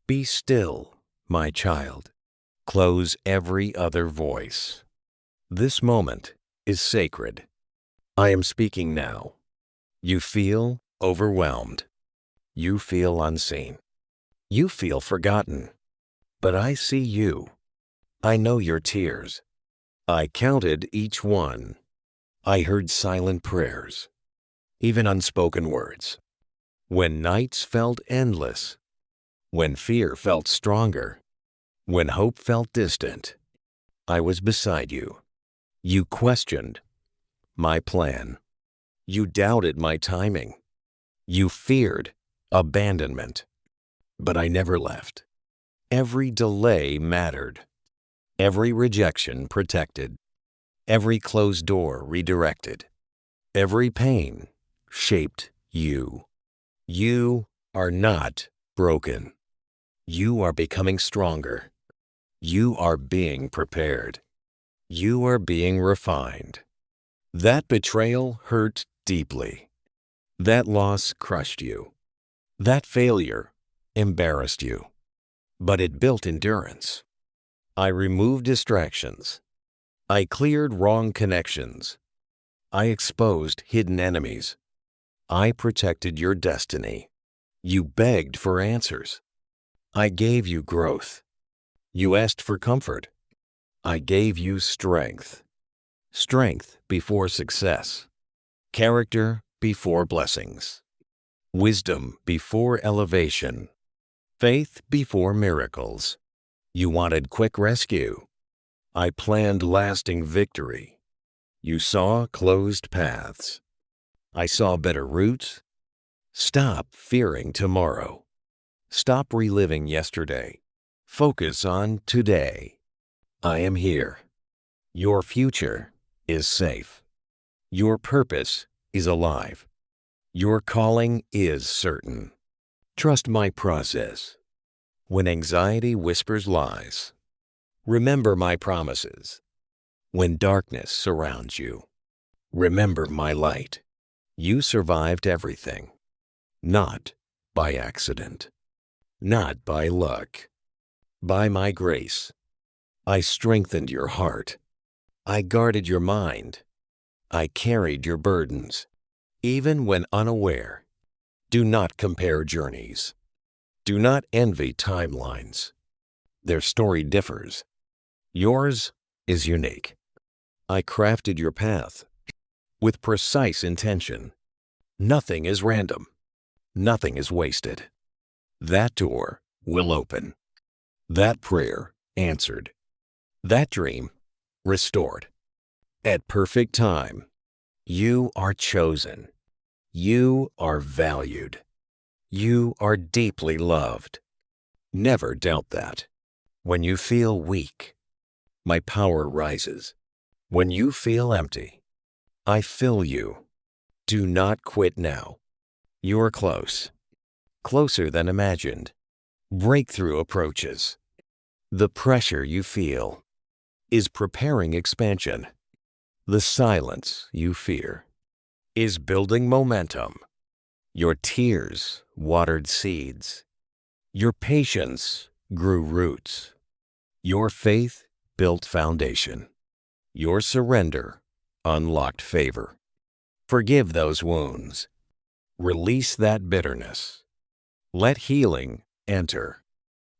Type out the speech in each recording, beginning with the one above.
Be still, my child. Close every other voice. This moment is sacred. I am speaking now. You feel overwhelmed. You feel unseen. You feel forgotten. But I see you. I know your tears. I counted each one. I heard silent prayers, even unspoken words. When nights felt endless, when fear felt stronger, when hope felt distant, I was beside you. You questioned my plan. You doubted my timing. You feared abandonment. But I never left. Every delay mattered. Every rejection protected. Every closed door redirected. Every pain shaped you. You are not broken. You are becoming stronger. You are being prepared. You are being refined. That betrayal hurt deeply. That loss crushed you. That failure embarrassed you. But it built endurance. I removed distractions. I cleared wrong connections. I exposed hidden enemies. I protected your destiny. You begged for answers. I gave you growth. You asked for comfort. I gave you strength. Strength before success. Character before blessings. Wisdom before elevation. Faith before miracles. You wanted quick rescue. I planned lasting victory. You saw closed paths. I saw better routes. Stop fearing tomorrow. Stop reliving yesterday. Focus on today. I am here. Your future is safe. Your purpose is alive. Your calling is certain. Trust my process. When anxiety whispers lies, remember my promises. When darkness surrounds you, remember my light. You survived everything, not by accident, not by luck, by my grace. I strengthened your heart. I guarded your mind. I carried your burdens, even when unaware. Do not compare journeys. Do not envy timelines. Their story differs. Yours is unique. I crafted your path with precise intention. Nothing is random. Nothing is wasted. That door will open. That prayer answered. That dream restored. At perfect time, you are chosen. You are valued. You are deeply loved. Never doubt that. When you feel weak, my power rises. When you feel empty, I fill you. Do not quit now. You're close. Closer than imagined. Breakthrough approaches. The pressure you feel is preparing expansion. The silence you fear is building momentum. Your tears watered seeds. Your patience grew roots. Your faith built foundation. Your surrender unlocked favor. Forgive those wounds. Release that bitterness. Let healing enter.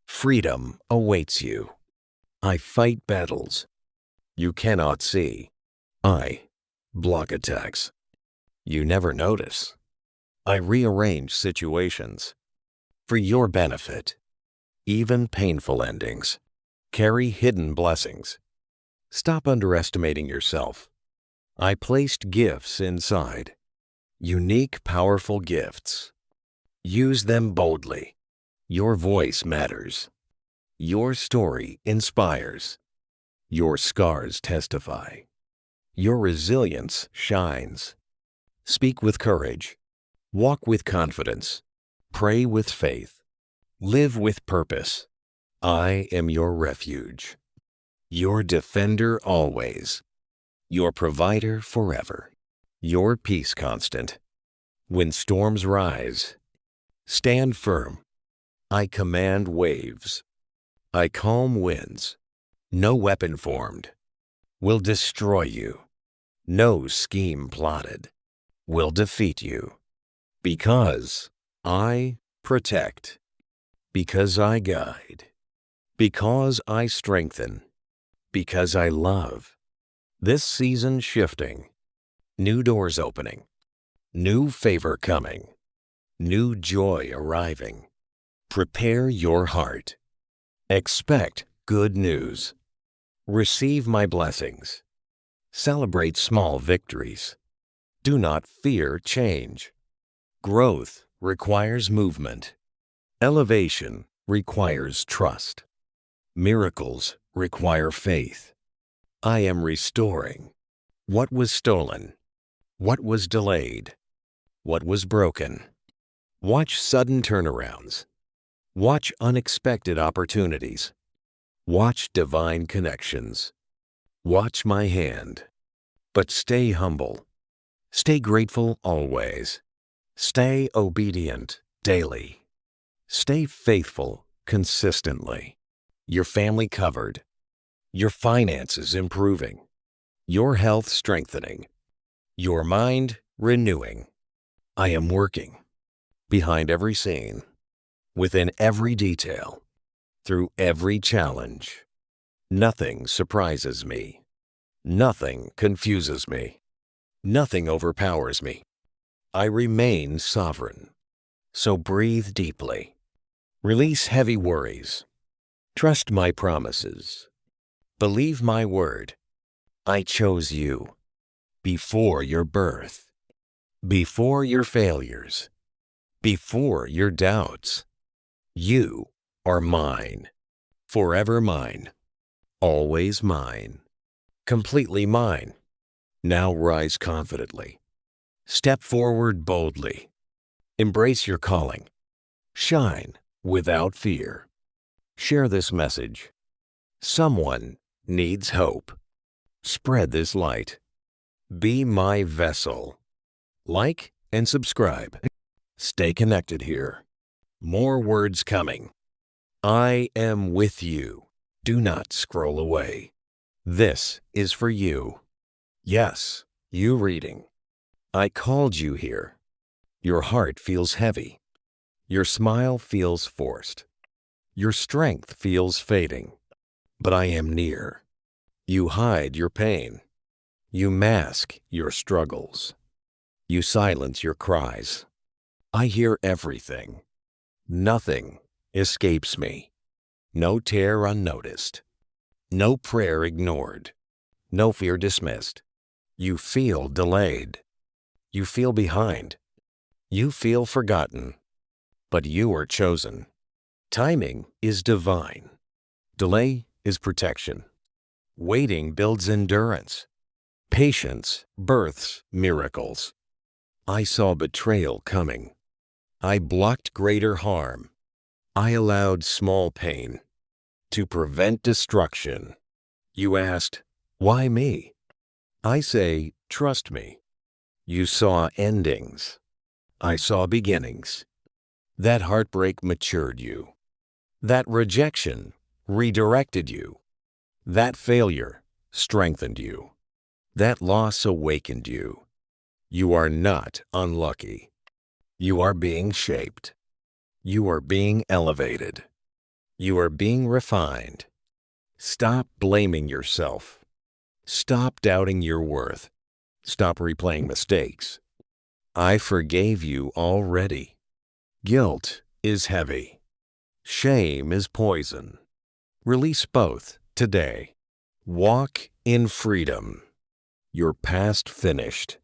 Freedom awaits you. I fight battles you cannot see. I block attacks you never notice. I rearrange situations for your benefit. Even painful endings carry hidden blessings. Stop underestimating yourself. I placed gifts inside. Unique, powerful gifts. Use them boldly. Your voice matters. Your story inspires. Your scars testify. Your resilience shines. Speak with courage. Walk with confidence. Pray with faith. Live with purpose. I am your refuge. Your defender always. Your provider forever. Your peace constant. When storms rise, stand firm. I command waves. I calm winds. No weapon formed will destroy you. No scheme plotted will defeat you. Because I protect. Because I guide. Because I strengthen. Because I love. This season shifting. New doors opening. New favor coming. New joy arriving. Prepare your heart. Expect good news. Receive my blessings. Celebrate small victories. Do not fear change. Growth requires movement. Elevation requires trust. Miracles require faith. I am restoring what was stolen, what was delayed, what was broken. Watch sudden turnarounds. Watch unexpected opportunities. Watch divine connections. Watch my hand. But stay humble. Stay grateful always. Stay obedient daily. Stay faithful consistently. Your family covered. Your finances improving. Your health strengthening. Your mind renewing. I am working behind every scene, within every detail, through every challenge. Nothing surprises me. Nothing confuses me. Nothing overpowers me. I remain sovereign. So breathe deeply. Release heavy worries. Trust my promises. Believe my word. I chose you before your birth, before your failures, before your doubts. You are mine, forever mine, always mine, completely mine. Now rise confidently. Step forward boldly. Embrace your calling. Shine without fear. Share this message. Someone needs hope. Spread this light. Be my vessel. Like and subscribe. Stay connected here. More words coming. I am with you. Do not scroll away. This is for you. Yes, you reading. I called you here. Your heart feels heavy. Your smile feels forced. Your strength feels fading. But I am near. You hide your pain. You mask your struggles. You silence your cries. I hear everything. Nothing escapes me. No tear unnoticed. No prayer ignored. No fear dismissed. You feel delayed. You feel behind. You feel forgotten. But you are chosen. Timing is divine. Delay is protection. Waiting builds endurance. Patience births miracles. I saw betrayal coming. I blocked greater harm. I allowed small pain to prevent destruction. You asked, why me? I say, trust me. You saw endings. I saw beginnings. That heartbreak matured you. That rejection redirected you. That failure strengthened you. That loss awakened you. You are not unlucky. You are being shaped. You are being elevated. You are being refined. Stop blaming yourself. Stop doubting your worth. Stop replaying mistakes. I forgave you already. Guilt is heavy. Shame is poison. Release both today. Walk in freedom. Your past finished.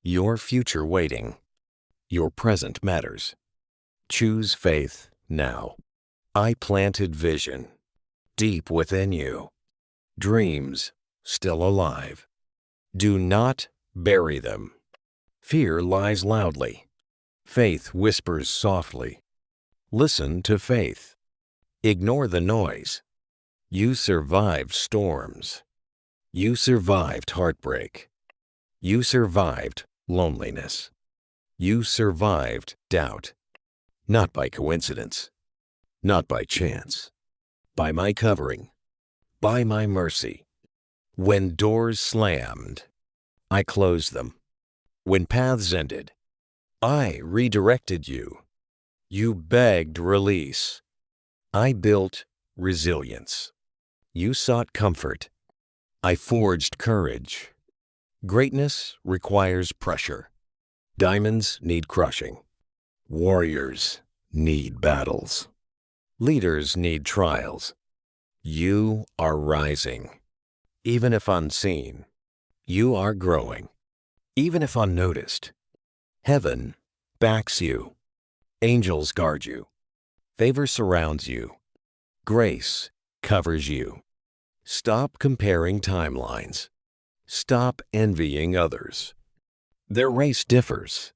Your future waiting. Your present matters. Choose faith now. I planted vision deep within you. Dreams still alive. Do not bury them. Fear lies loudly. Faith whispers softly. Listen to faith. Ignore the noise. You survived storms. You survived heartbreak. You survived loneliness. You survived doubt. Not by coincidence. not by chance, by my covering, by my mercy. When doors slammed, I closed them. When paths ended, I redirected you. You begged release. I built resilience. You sought comfort. I forged courage. Greatness requires pressure. Diamonds need crushing. Warriors need battles. Leaders need trials. You are rising. Even if unseen, you are growing. Even if unnoticed, heaven backs you. Angels guard you. Favor surrounds you. Grace covers you. Stop comparing timelines. Stop envying others. Their race differs.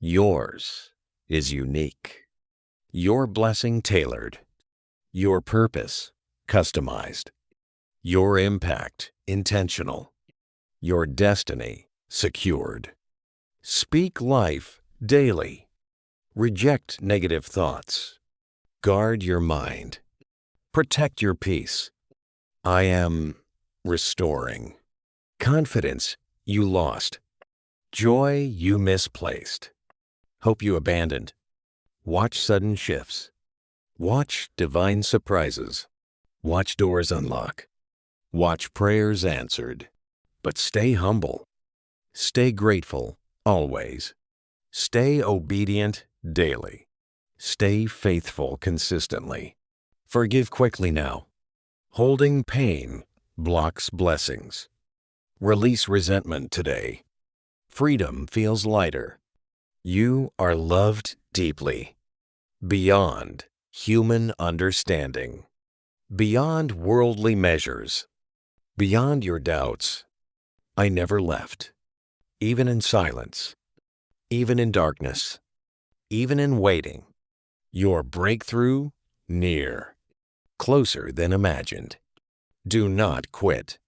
Yours is unique. Your blessing tailored. Your purpose customized. Your impact intentional. Your destiny secured. Speak life daily. Reject negative thoughts. Guard your mind. Protect your peace. I am restoring. Confidence you lost. Joy you misplaced. Hope you abandoned. Watch sudden shifts. Watch divine surprises. Watch doors unlock. Watch prayers answered. But stay humble. Stay grateful always. Stay obedient daily. Stay faithful consistently. Forgive quickly now. Holding pain blocks blessings. Release resentment today. Freedom feels lighter. You are loved deeply. Beyond human understanding. Beyond worldly measures. Beyond your doubts. I never left. Even in silence. Even in darkness. Even in waiting. Your breakthrough near. Closer than imagined. Do not quit.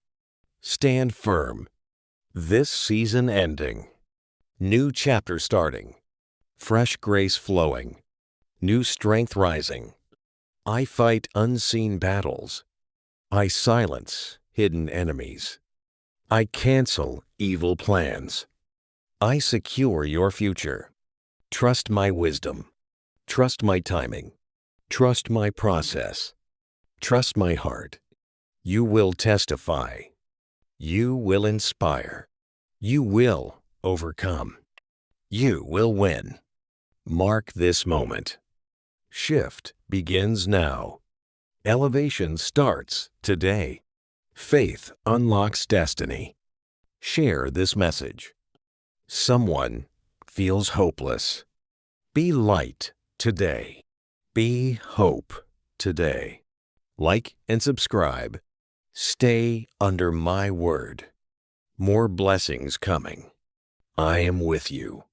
Stand firm. This season ending. New chapter starting. Fresh grace flowing. New strength rising. I fight unseen battles. I silence hidden enemies. I cancel evil plans. I secure your future. Trust my wisdom. Trust my timing. Trust my process. Trust my heart. You will testify. You will inspire. You will overcome. You will win. Mark this moment. Shift begins now. Elevation starts today. Faith unlocks destiny. Share this message. Someone feels hopeless. Be light today. Be hope today. Like and subscribe. Stay under my word. More blessings coming. I am with you.